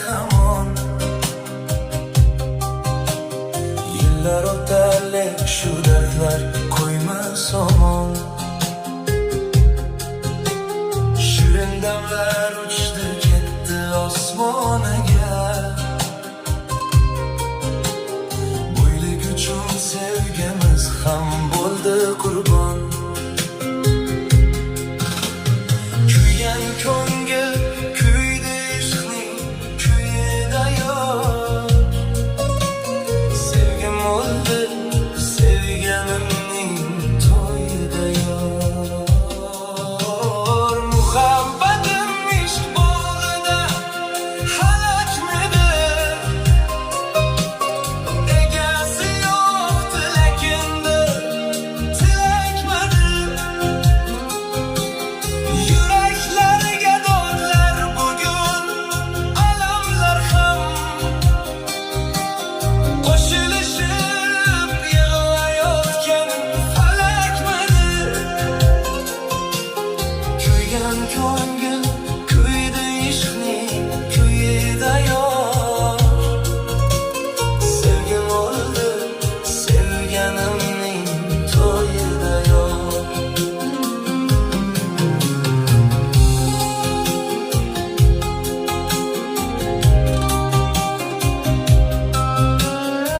hamon. Yillar o'talik shu dardlar qo'ymas omon. Shirin damlar uchdi ketdi osmoniga. Bo'ylik uchun sevgimiz ham bo'ldi qurbon. Kuygan ko'ngil kuydi ishqning kuyida yo'q. Sevgim o'ldi sevganimning to'yida yo'q. Muhabbatim ishq bog'ida halakmidi. Egasi yo'q tilakimdi tilakmadi. Yuraklarga dodlar bugun alamlar ham qo'shilishib yig'layotgan falakmidi. Kuygan ko'ngil